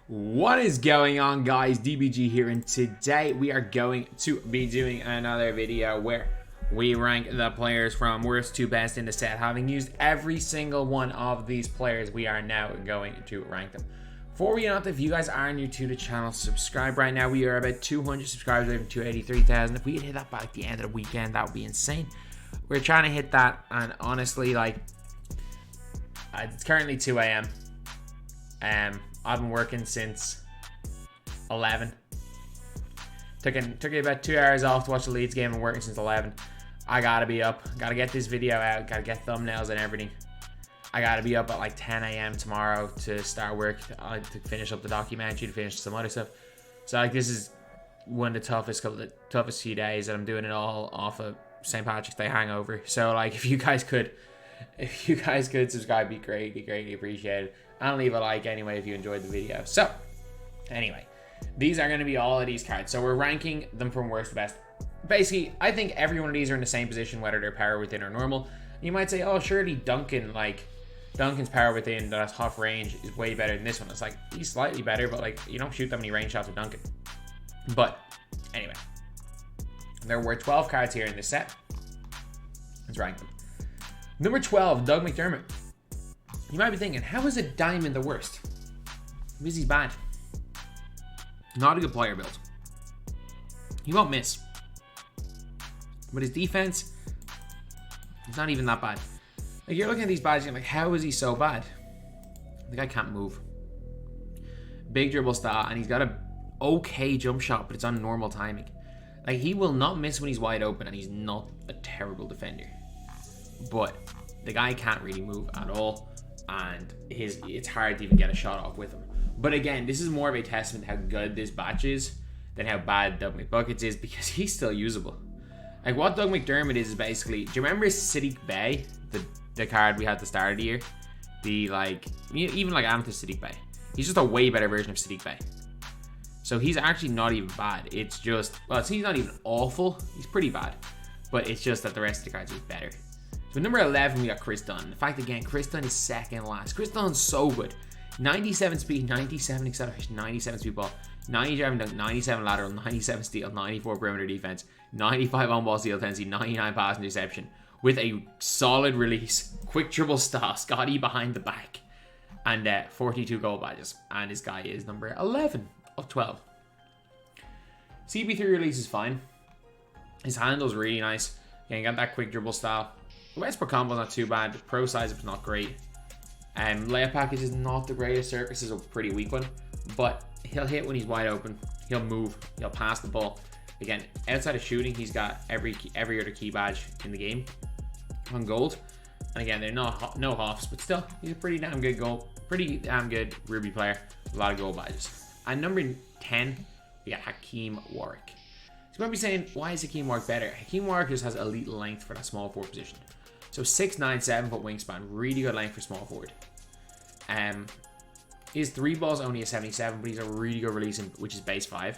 What is going on, guys? DBG here, and today we are going to be doing another video where we rank the players from worst to best in the set. Having used every single one of these players, we are now going to rank them. Before we get on, if you guys are new to the channel, subscribe right now. We are about 200 subscribers, over 283,000. If we could hit that by the end of the weekend, that would be insane. We're trying to hit that, and honestly, it's currently 2 a.m. I've been working since 11. Took about 2 hours off to watch the Leeds game and working since 11. I gotta be up. Gotta get this video out. Gotta get thumbnails and everything. I gotta be up at like 10 a.m. tomorrow to start work, to finish up the documentary, to finish some other stuff. So this is one of the toughest few days, and I'm doing it all off of St. Patrick's Day hangover. So if you guys could subscribe, be greatly appreciated. And leave a like anyway if you enjoyed the video. So anyway, these are going to be all of these cards. So we're ranking them from worst to best. Basically, I think every one of these are in the same position, whether they're power within or normal. You might say, oh, surely Duncan's power within, that's half range, is way better than this one. It's he's slightly better, but you don't shoot that many range shots with Duncan. But anyway, there were 12 cards here in this set. Let's rank them. Number 12, Doug McDermott. You might be thinking, how is a diamond the worst? Because he's bad. Not a good player build. He won't miss. But his defense, it's not even that bad. You're looking at these badges, you're how is he so bad? The guy can't move. Big dribble style, and he's got a okay jump shot, but it's on normal timing. He will not miss when he's wide open, and he's not a terrible defender. But the guy can't really move at all, and it's hard to even get a shot off with him. But again, this is more of a testament to how good this batch is than how bad Doug McBuckets is, because he's still usable. What Doug McDermott is basically, do you remember Sadiq Bey, the card we had at the start of the year? Even amethyst Sadiq Bey. He's just a way better version of Sadiq Bey. So he's actually not even bad. It's just, he's not even awful. He's pretty bad. But it's just that the rest of the cards are better. So number 11, we got Kris Dunn. The fact, again, Kris Dunn is second last. Kris Dunn's so good. 97 speed, 97 acceleration, 97 speed ball, 90 driving dunk, 97 lateral, 97 steal, 94 perimeter defense, 95 on-ball steal tendency, 99 pass interception, with a solid release, quick dribble style, Scotty behind the back, and 42 goal badges. And this guy is number 11 of 12. CP3 release is fine. His handle's really nice. Again, got that quick dribble style. The Westbrook combo is not too bad. The pro size is not great. Layup package is not the greatest. Circus is a pretty weak one, but he'll hit when he's wide open. He'll move. He'll pass the ball. Again, outside of shooting, he's got every other key badge in the game on gold. And again, they're no hoffs, but still, he's a pretty damn good Ruby player. A lot of gold badges. And number 10, we got Hakim Warrick. So you might be saying, why is Hakim Warrick better? Hakim Warrick just has elite length for that small forward position. So 6'9", 7 foot wingspan, really good length for small forward. His 3 ball's only a 77, but he's a really good release, which is base 5.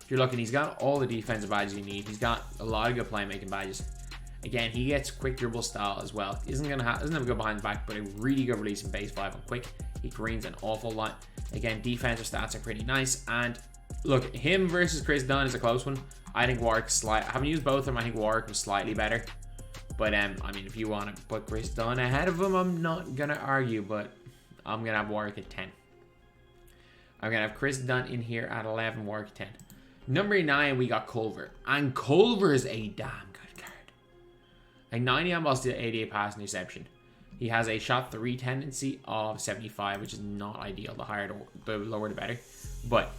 If you're looking, he's got all the defensive badges you need. He's got a lot of good playmaking badges. Again, he gets quick dribble style as well. Doesn't have a good behind the back, but a really good release in base 5 on quick. He Kareems an awful lot. Again, defensive stats are pretty nice. And look, him versus Kris Dunn is a close one. I think Warrick's I haven't used both of them. I think Warrick was slightly better. But if you want to put Kris Dunn ahead of him, I'm not gonna argue, but I'm gonna have Warrick at 10. I'm gonna have Kris Dunn in here at 11, Warrick at 10. Number 9, we got Culver, and Culver is a damn good card. 90 on ball steal, 88 pass interception. He has a shot 3 tendency of 75, which is not ideal. The lower the better. But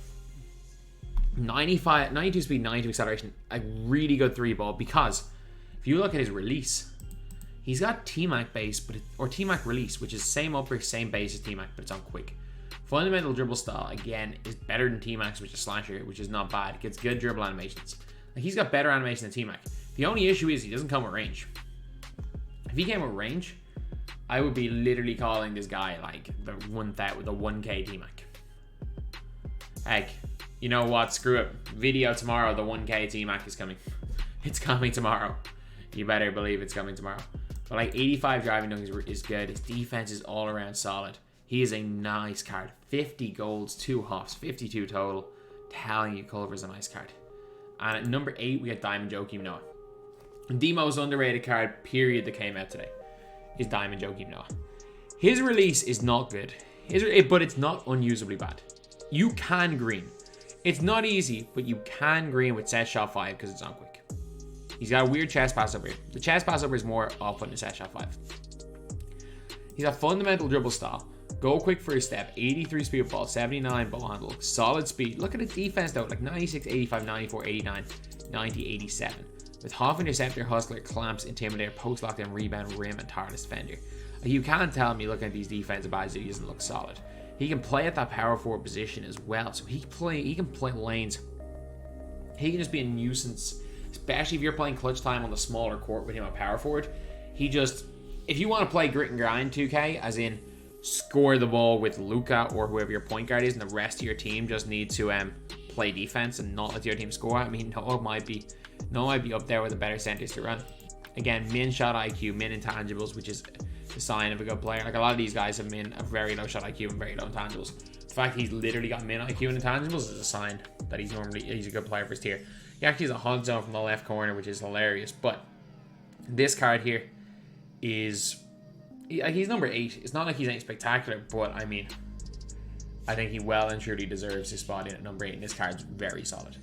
92 speed, 92 acceleration, a really good 3 ball, because if you look at his release, he's got T-Mac base, or T-Mac release, which is same upper, same base as T-Mac, but it's on quick. Fundamental dribble style, again, is better than T-Mac's, which is slasher, which is not bad. It gets good dribble animations. He's got better animation than T-Mac. The only issue is he doesn't come with range. If he came with range, I would be literally calling this guy the 1K T-Mac. Heck, you know what? Screw it. Video tomorrow, the 1K T-Mac is coming. It's coming tomorrow. You better believe it's coming tomorrow. But 85 driving dunk is good. His defense is all around solid. He is a nice card. 50 golds, 2 hoffs, 52 total. Telling you, Culver's a nice card. And at number 8, we got Diamond Joakim Noah. The most underrated card, period, that came out today is Diamond Joakim Noah. His release is not good, but it's not unusably bad. You can green. It's not easy, but you can green with set shot 5 because it's on quick. He's got a weird chest pass over here. The chest pass over is more off putting the set shot 5. He's got fundamental dribble style. Go quick for his step. 83 speed fall, 79 ball handle. Solid speed. Look at his defense though. Like 96, 85, 94, 89, 90, 87. With half interceptor, hustler, clamps, intimidator, post lockdown, rebound, rim, and tireless defender. You can't tell me looking at these defensive badges that he doesn't look solid. He can play at that power forward position as well. So he can play lanes. He can just be a nuisance, especially if you're playing clutch time on the smaller court with him at power forward. If you want to play grit and grind 2K, as in score the ball with Luka or whoever your point guard is, and the rest of your team just need to play defense and not let the other team score. I mean, Noah might be up there with the better centers to run. Again, min shot IQ, min intangibles, which is the sign of a good player. Like a lot of these guys have a very low shot IQ and very low intangibles. The fact he's literally got min IQ and intangibles is a sign that he's a good player for his tier. He actually has a hug zone from the left corner, which is hilarious. But this card here he's number 8. It's not like he's ain't spectacular, but I mean, I think he well and truly deserves his spot in at number 8, and this card's very solid.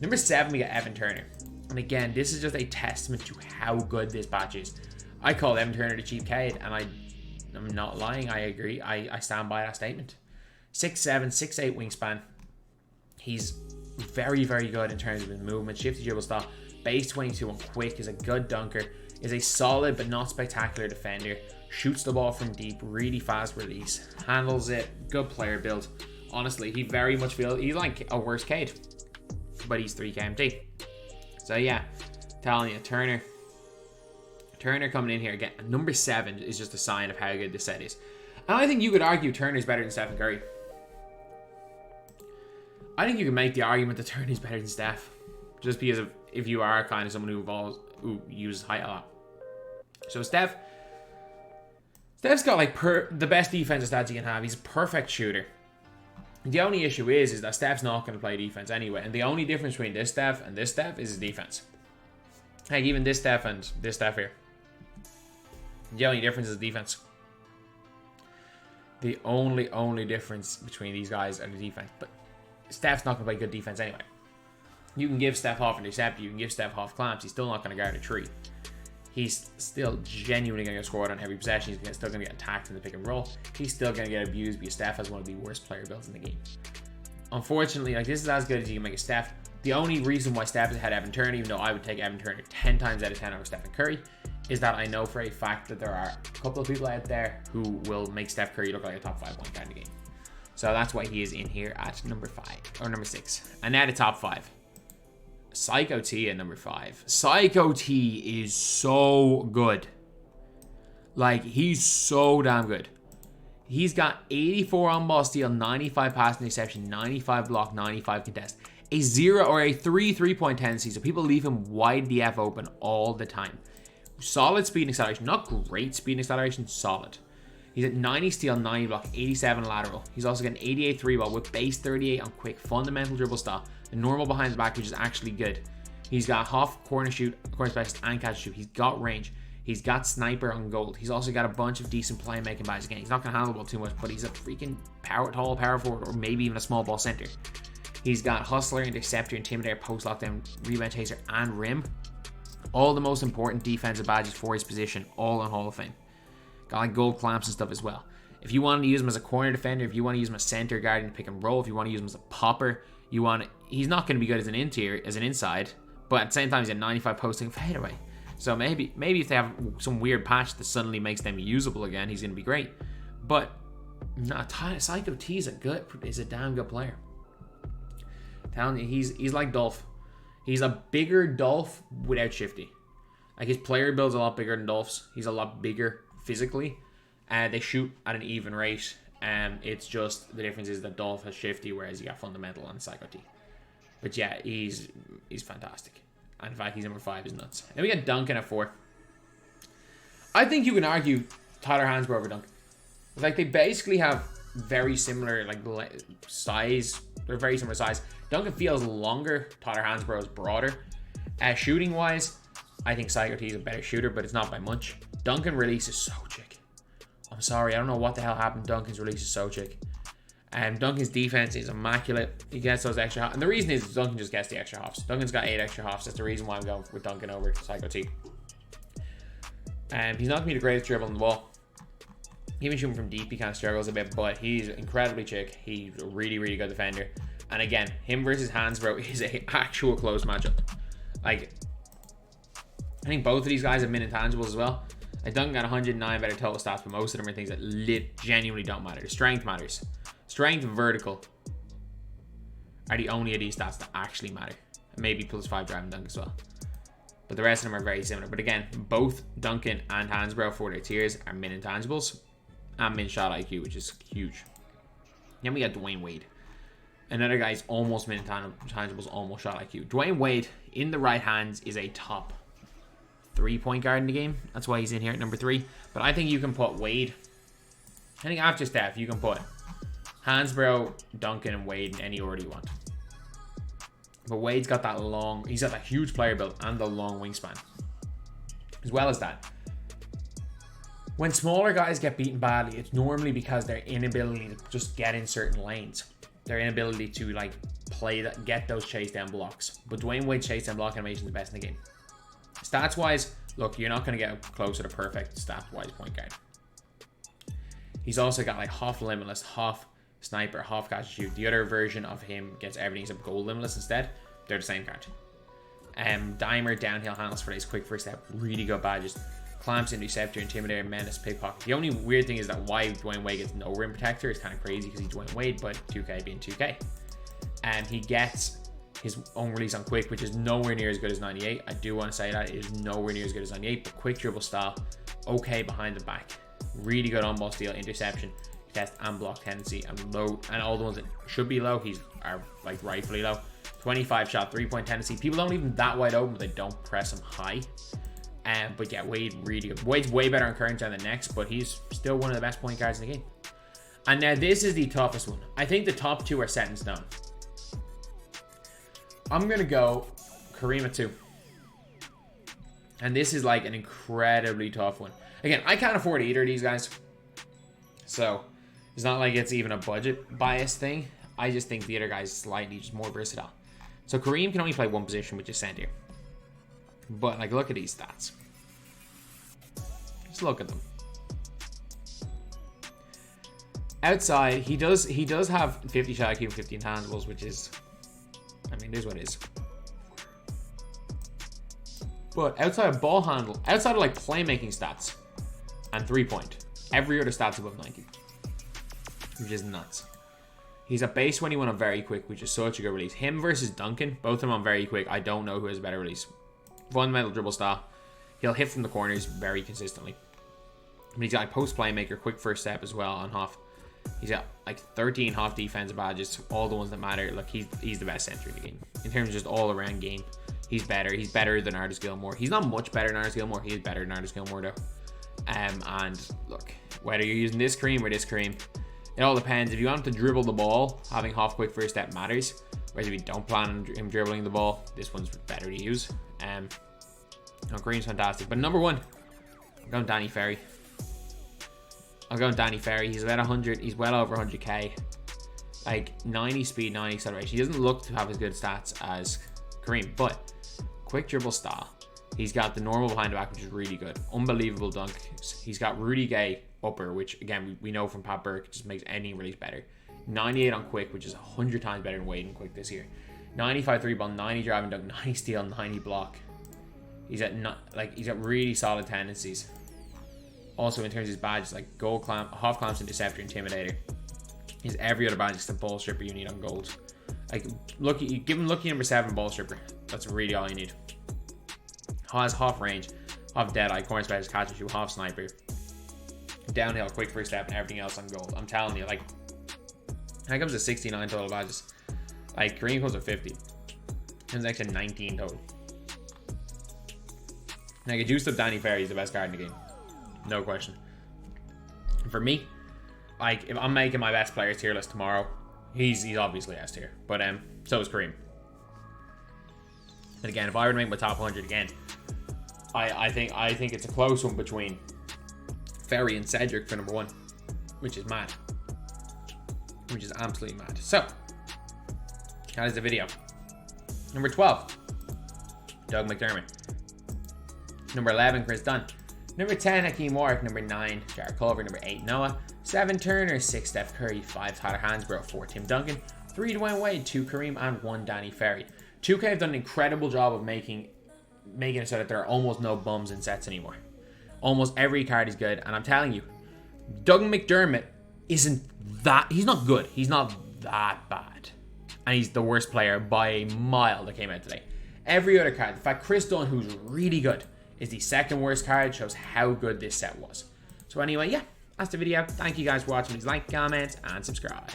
Number 7, we got Evan Turner. And again, this is just a testament to how good this batch is. I call Evan Turner the cheap kid, and I'm not lying. I agree. I stand by that statement. 6'7", 6'8" wingspan. He's very, very good in terms of his movement. Shifty dribble style. Base 22 and quick. Is a good dunker. Is a solid but not spectacular defender. Shoots the ball from deep. Really fast release. Handles it. Good player build. Honestly, he very much feels he's like a worse kid, but he's 3 KMT. So yeah, telling you, Turner coming in here again. Number 7 is just a sign of how good this set is. And I think you could argue Turner's better than Stephen Curry. I think you can make the argument that Turner's better than Steph. Just because of if you are kind of someone who uses height a lot. So Steph's got like the best defensive stats you can have. He's a perfect shooter. The only issue is that Steph's not going to play defense anyway. And the only difference between this Steph and this Steph is his defense. Like even this Steph and this Steph here. The only difference is defense. The only difference between these guys are the defense. But Steph's not going to play good defense anyway. You can give Steph half intercept. You can give Steph half clamps. He's still not going to guard a tree. He's still genuinely going to get scored on every possession. He's still going to get attacked in the pick and roll. He's still going to get abused because Steph has one of the worst player builds in the game. Unfortunately, like this is as good as you can make a Steph. The only reason why Steph is ahead of Evan Turner, even though I would take Evan Turner 10 times out of 10 over Stephen Curry, is that I know for a fact that there are a couple of people out there who will make Steph Curry look like a top 5 point guard in the game. So that's why he is in here at number 5 or number 6. And now the top 5. Psycho T at number 5. Psycho T is so good. Like, he's so damn good. He's got 84 on-ball steal, 95 pass interception, 95 block, 95 contest. A 0 or a 3-3-point tendency, so people leave him wide the F open all the time. Solid speed and acceleration. Not great speed and acceleration, solid. He's at 90 steal, 90 block, 87 lateral. He's also got an 88 3-ball with base 38 on quick, fundamental dribble style, the normal behind the back, which is actually good. He's got half corner shoot, corner specialist, and catch shoot. He's got range. He's got sniper on gold. He's also got a bunch of decent playmaking badges. Again, he's not going to handle the ball too much, but he's a freaking tall power forward, or maybe even a small ball center. He's got hustler, interceptor, intimidator, post lockdown, rebound chaser, and rim. All the most important defensive badges for his position, all on Hall of Fame. Got like gold clamps and stuff as well. If you want to use him as a corner defender, if you want to use him as center guard in pick and roll, if you want to use him as a popper, he's not going to be good as an inside, but at the same time he's at 95 posting fadeaway. So maybe if they have some weird patch that suddenly makes them usable again, he's going to be great. But no, Psycho T is a damn good player. I'm telling you, he's like Dolph. He's a bigger Dolph without Shifty. Like his player build's a lot bigger than Dolph's. He's a lot bigger physically. They shoot at an even rate. It's just the difference is that Dolph has Shifty, whereas you got Fundamental and Psycho T. But yeah, he's fantastic. And in fact, he's number 5 is nuts. Then we got Duncan at 4. I think you can argue Tyler Hansbrough over Duncan. Like, they basically have very similar, like, size. They're very similar size. Duncan feels longer. Tyler Hansbrough is broader. Shooting wise, I think Psycho T is a better shooter, but it's not by much. Duncan releases so chick. I'm sorry, I don't know what the hell happened. Duncan's release is so chick. Duncan's defense is immaculate. He gets those extra hops. And the reason is Duncan just gets the extra hops. Duncan's got 8 extra hops. That's the reason why I'm going with Duncan over Psycho T. He's not going to be the greatest dribble on the ball. Even shooting from deep, he kind of struggles a bit, but he's incredibly chick. He's a really, really good defender. And again, him versus Hansbrough is an actual close matchup. Like, I think both of these guys have min intangibles as well. Like, Duncan got 109 better total stats, but most of them are things that genuinely don't matter. The strength matters. Strength and vertical are the only of these stats that actually matter. And maybe +5 driving dunk as well. But the rest of them are very similar. But again, both Duncan and Hansbrough for their tiers are min intangibles and min shot IQ, which is huge. Then we got Dwyane Wade. Another guy's almost min intangibles, almost shot IQ. Dwyane Wade, in the right hands, is a top 3-point guard in the game. That's why he's in here at number 3. But I think you can put Wade. I think after Steph, you can put Hansbrough, Duncan, and Wade in any order you want. But Wade's got that he's got that huge player build and the long wingspan. As well as that, when smaller guys get beaten badly, it's normally because their inability to just get in certain lanes. Their inability to, like, get those chase down blocks. But Dwyane Wade's chase down block animation is the best in the game. Stats wise, look, you're not going to get closer to perfect stat wise point guard. He's also got, like, half limitless, half sniper, half catch and shoot. The other version of him gets everything except gold limitless instead. They're the same card. Dimer, downhill handles for his quick first step, really good badges. Clamps, interceptor, intimidator, menace, pickpocket. The only weird thing is that why Dwyane Wade gets no rim protector is kind of crazy because he's Dwyane Wade, but 2K being 2K. He gets his own release on quick, which is nowhere near as good as 98. I do want to say that it is nowhere near as good as 98, but quick dribble style, okay behind the back, really good on ball steal, interception, test and block tendency, and low, and all the ones that should be low, are like rightfully low. 25 shot, 3-point tendency. People don't leave him that wide open, but they don't press him high. But yeah, Wade really good. Wade's way better on current than the next, but he's still one of the best point guards in the game. And now this is the toughest one. I think the top 2 are set in stone. I'm going to go Kareem at 2. And this is like an incredibly tough one. Again, I can't afford either of these guys. So it's not like it's even a budget bias thing. I just think the other guy's slightly just more versatile. So Kareem can only play one position, which is center. But, like, look at these stats. Just look at them. Outside, he does have 50 shot IQ and 50 intangibles, which is, I mean, it is what it is. But outside of ball handle, outside of, like, playmaking stats and 3-point, every other stat's above 90. Which is nuts. He's at base 21 on very quick, which is such a good release. Him versus Duncan, both of them on very quick. I don't know who has a better release. Fundamental dribble style. He'll hit from the corners very consistently. But he's got like post playmaker, quick first step as well on half. He's got like 13 half defensive badges, all the ones that matter. Look, he's the best center in the game. In terms of just all around game, he's better. He's better than Artis Gilmore. He's not much better than Artis Gilmore. He is better than Artis Gilmore though. And look, whether you're using this Kareem or this Kareem, it all depends. If you want to dribble the ball, having half quick first step matters. Whereas if you don't plan on him dribbling the ball, this one's better to use. Kareem's fantastic. But number 1, I'm going Danny Ferry. I'm going Danny Ferry. He's about 100. He's well over 100k. Like 90 speed, 90 acceleration. He doesn't look to have as good stats as Kareem, but quick dribble style. He's got the normal behind the back, which is really good. Unbelievable dunk. He's got Rudy Gay upper, which again we know from Pat Burke just makes any release better. 98 on quick, which is 100 times better than Wade in quick this year. 95 3-ball, 90 driving dunk, 90 steal, 90 block. He's got really solid tendencies. Also in terms of his badges, like gold clamp, half clamps, interceptor, intimidator. He's every other badge except ball stripper you need on gold. Like lucky, give him lucky number 7 ball stripper. That's really all you need. Has half range, half dead eye, corner specialist, catch and shoot, half sniper, downhill, quick first step, and everything else on gold. I'm telling you, like, that comes to 69 total badges. Like, Kareem comes to 50. Comes actually 19 total. Like, a juiced up Danny Ferry is the best card in the game. No question. And for me, like, if I'm making my best players tier list tomorrow, he's obviously S tier. But so is Kareem. And again, if I were to make my top 100 again, I think it's a close one between Ferry and Cedric for number 1, which is mad. Which is absolutely mad. So, that is the video. Number 12, Doug McDermott. Number 11, Kris Dunn. Number 10, Hakim Warrick. Number 9, Jarrett Culver. Number 8, Noah. 7, Turner. 6, Steph Curry. 5, Tyler Hansbrough. 4, Tim Duncan. 3, Dwyane Wade. 2, Kareem. And 1, Danny Ferry. 2K have done an incredible job of making it so that there are almost no bums in sets anymore. Almost every card is good. And I'm telling you, Doug McDermott isn't that... He's not good. He's not that bad. And he's the worst player by a mile that came out today. Every other card, in fact, Kris Dunn, who's really good, is the second worst card. Shows how good this set was. So anyway, yeah, that's the video. Thank you guys for watching. Please like, comment, and subscribe.